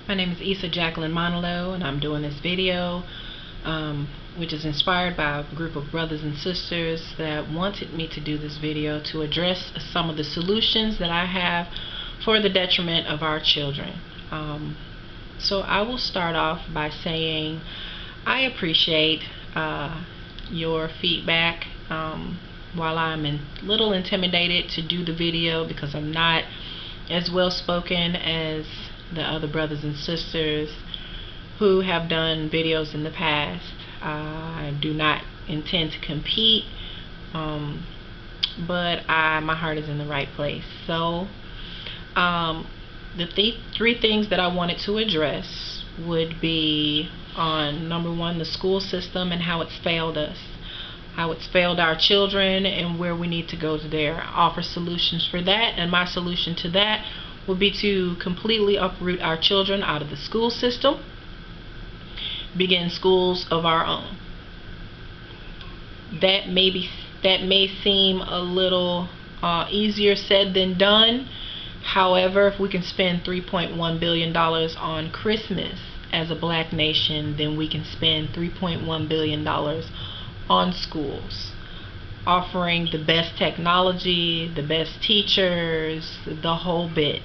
My name is Issa Jacqueline Monolo, and I'm doing this video which is inspired by a group of brothers and sisters that wanted me to do this video to address some of the solutions that I have for the detriment of our children. So I will start off by saying I appreciate your feedback. While I'm a little intimidated to do the video because I'm not as well spoken as the other brothers and sisters who have done videos in the past. I do not intend to compete, but my heart is in the right place. So the three things that I wanted to address would be on number one, the school system and how it's failed us, how it's failed our children, and where we need to go there. Offer solutions for that, and my solution to that would be to completely uproot our children out of the school system, begin schools of our own. That may seem a little easier said than done. However, if we can spend $3.1 billion on Christmas as a black nation, then we can spend $3.1 billion on schools, offering the best technology, the best teachers, the whole bit.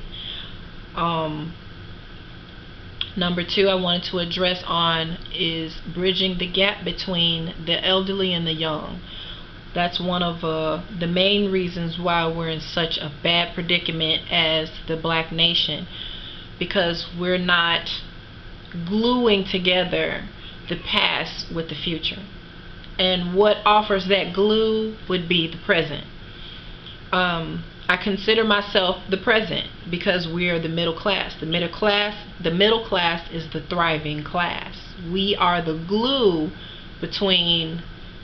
Number two I wanted to address on is bridging the gap between the elderly and the young. That's one of the main reasons why we're in such a bad predicament as the black nation, because we're not gluing together the past with the future. And what offers that glue would be the present. I consider myself the present because we are the middle class. The middle class is the thriving class. We are the glue between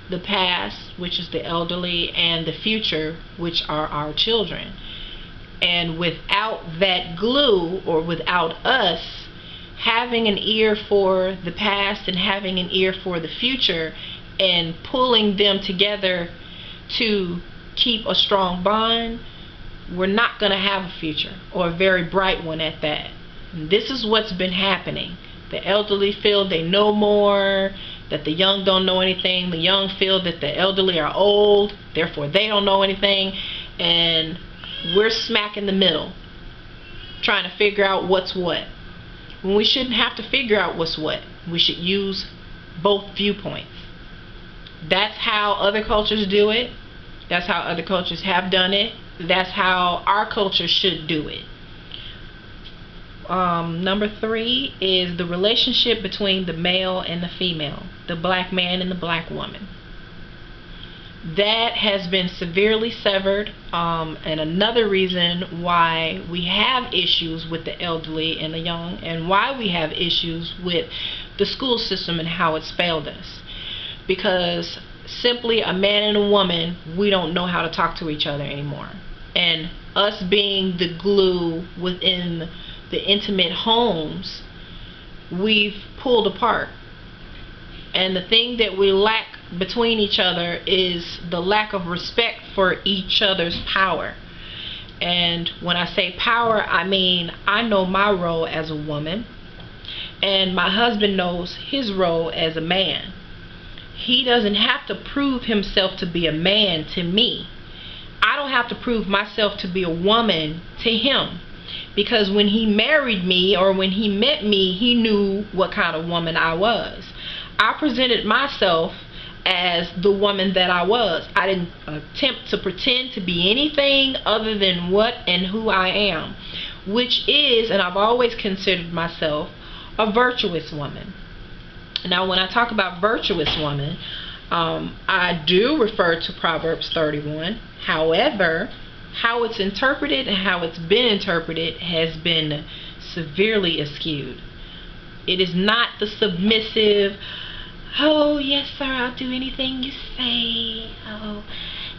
the past, which is the elderly, and the future, which are our children. And without that glue, or without us having an ear for the past and having an ear for the future, and pulling them together to keep a strong bond, we're not going to have a future, or a very bright one at that. And this is what's been happening. The elderly feel they know more, that the young don't know anything. The young feel that the elderly are old, therefore they don't know anything. And we're smack in the middle, trying to figure out what's what. When we shouldn't have to figure out what's what. We should use both viewpoints. That's how other cultures do it. That's how other cultures have done it. That's how our culture should do it. Number three is the relationship between the male and the female, the black man and the black woman. That has been severely severed, and another reason why we have issues with the elderly and the young, and why we have issues with the school system and how it's failed us. Because simply a man and a woman, we don't know how to talk to each other anymore. And us being the glue within the intimate homes, we've pulled apart. And the thing that we lack between each other is the lack of respect for each other's power. And when I say power, I mean I know my role as a woman, and my husband knows his role as a man. He doesn't have to prove himself to be a man to me. I don't have to prove myself to be a woman to him, because when he married me, or when he met me, he knew what kind of woman I was. I presented myself as the woman that I was. I didn't attempt to pretend to be anything other than what and who I am, which is, and I've always considered myself, a virtuous woman. Now, when I talk about virtuous woman, I do refer to Proverbs 31. However, how it's interpreted and how it's been interpreted has been severely askewed. It is not the submissive, oh yes sir, I'll do anything you say, oh,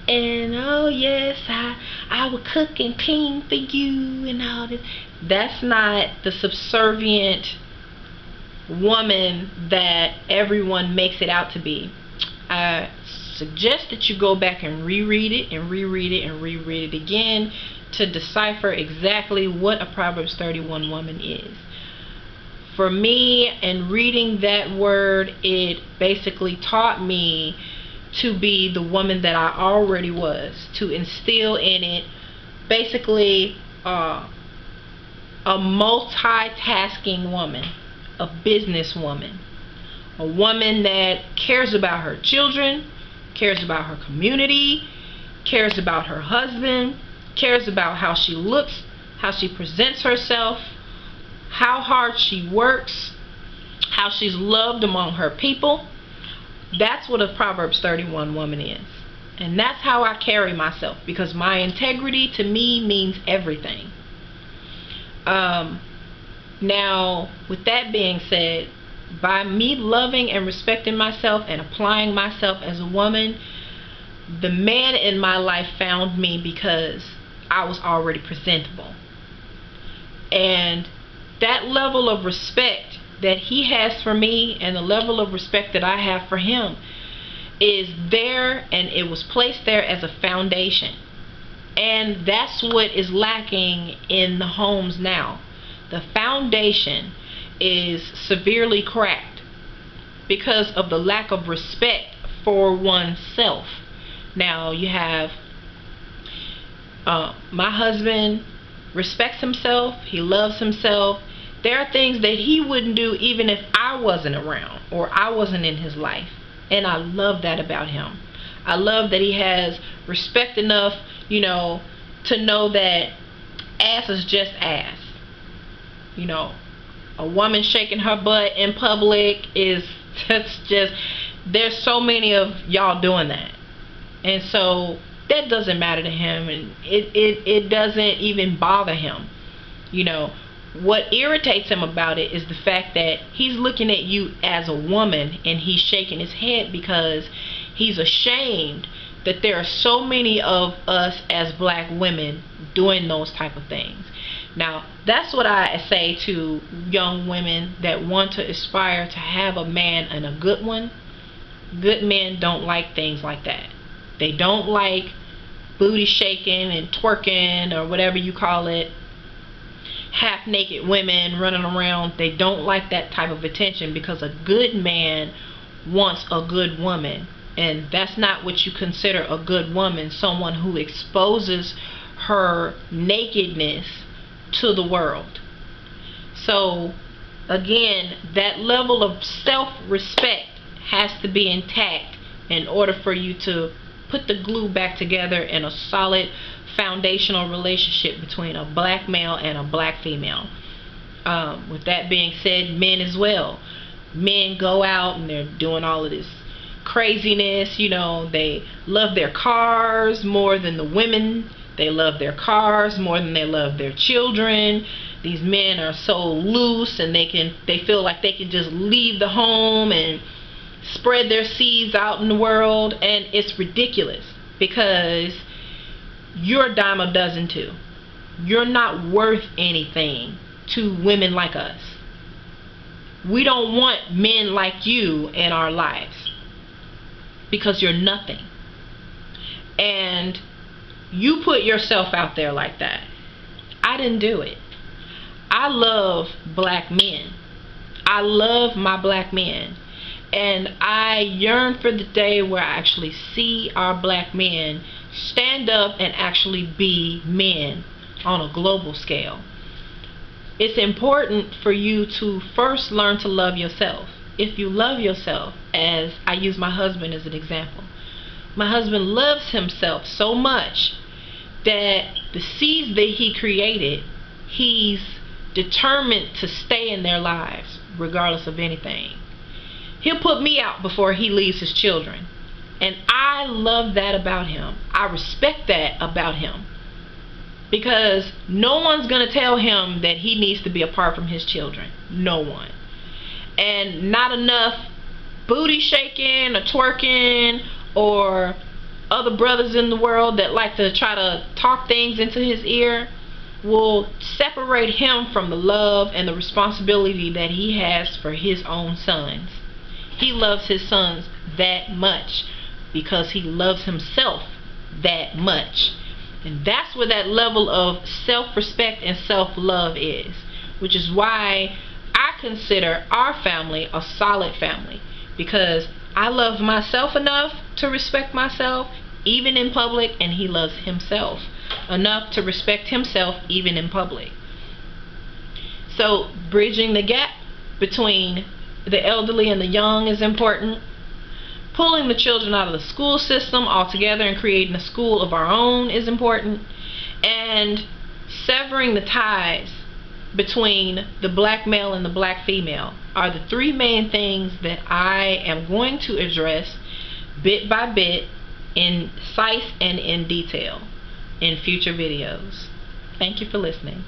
and oh yes, I will cook and clean for you and all this. That's not the subservient woman that everyone makes it out to be. I suggest that you go back and reread it and reread it and reread it again to decipher exactly what a Proverbs 31 woman is. For me, and reading that word, it basically taught me to be the woman that I already was, to instill in it basically a multitasking woman, a businesswoman, a woman that cares about her children, cares about her community, cares about her husband, cares about how she looks, how she presents herself, how hard she works, how she's loved among her people. That's what a Proverbs 31 woman is. And that's how I carry myself, because my integrity to me means everything. Now, with that being said, by me loving and respecting myself and applying myself as a woman, the man in my life found me because I was already presentable. And that level of respect that he has for me and the level of respect that I have for him is there, and it was placed there as a foundation. And that's what is lacking in the homes now. The foundation is severely cracked because of the lack of respect for oneself. Now you have my husband respects himself, he loves himself. There are things that he wouldn't do even if I wasn't around or I wasn't in his life. And I love that about him. I love that he has respect enough, to know that ass is just ass. A woman shaking her butt in public that's just, there's so many of y'all doing that. And so that doesn't matter to him, and it doesn't even bother him. What irritates him about it is the fact that he's looking at you as a woman and he's shaking his head because he's ashamed that there are so many of us as black women doing those type of things. Now, that's what I say to young women that want to aspire to have a man, and a good one. Good men don't like things like that. They don't like booty shaking and twerking, or whatever you call it, half naked women running around. They don't like that type of attention, because a good man wants a good woman. And that's not what you consider a good woman, someone who exposes her nakedness to the world. So again, that level of self-respect has to be intact in order for you to put the glue back together in a solid foundational relationship between a black male and a black female. With that being said, men as well. Men go out and they're doing all of this craziness. They love their cars more than the women. They love their cars more than they love their children. These men are so loose, and they feel like they can just leave the home and spread their seeds out in the world. And it's ridiculous, because you're a dime a dozen too. You're not worth anything to women like us. We don't want men like you in our lives, because you're nothing. And you put yourself out there like that. I didn't do it. I love black men. I love my black men. And I yearn for the day where I actually see our black men stand up and actually be men on a global scale. It's important for you to first learn to love yourself. If you love yourself, as I use my husband as an example, my husband loves himself so much that the seeds that he created, he's determined to stay in their lives regardless of anything. He'll put me out before he leaves his children. And I love that about him. I respect that about him, because no one's going to tell him that he needs to be apart from his children. No one. And not enough booty shaking or twerking or other brothers in the world that like to try to talk things into his ear will separate him from the love and the responsibility that he has for his own sons. He loves his sons that much because he loves himself that much. And that's where that level of self-respect and self-love is, which is why I consider our family a solid family because I love myself enough to respect myself even in public, and he loves himself enough to respect himself even in public. So bridging the gap between the elderly and the young is important. Pulling the children out of the school system altogether and creating a school of our own is important. And severing the ties between the black male and the black female are the three main things that I am going to address bit by bit, in size and in detail, in future videos. Thank you for listening.